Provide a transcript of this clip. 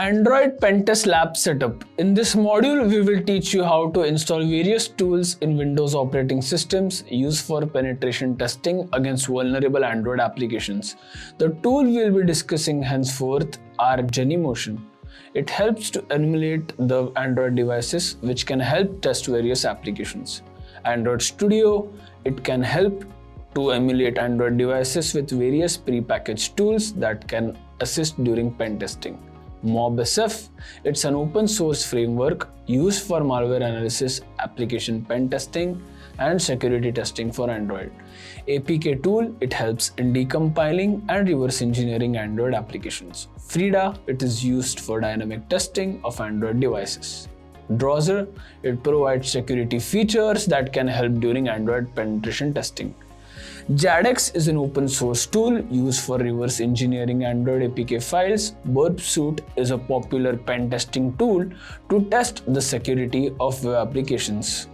Android Pentest Lab Setup. In this module, we will teach you how to install various tools in Windows operating systems used for penetration testing against vulnerable Android applications. The tool we will be discussing henceforth are Genymotion. It helps to emulate the Android devices, which can help test various applications. Android Studio, it can help to emulate Android devices with various pre-packaged tools that can assist during pen testing. MobSF, it's an open source framework used for malware analysis, application pen testing, and security testing for Android. APK tool, it helps in decompiling and reverse engineering Android applications. Frida, it is used for dynamic testing of Android devices. Drowser, it provides security features that can help during Android penetration testing. Jadex is an open source tool used for reverse engineering Android APK files. Burp Suite is a popular pen testing tool to test the security of web applications.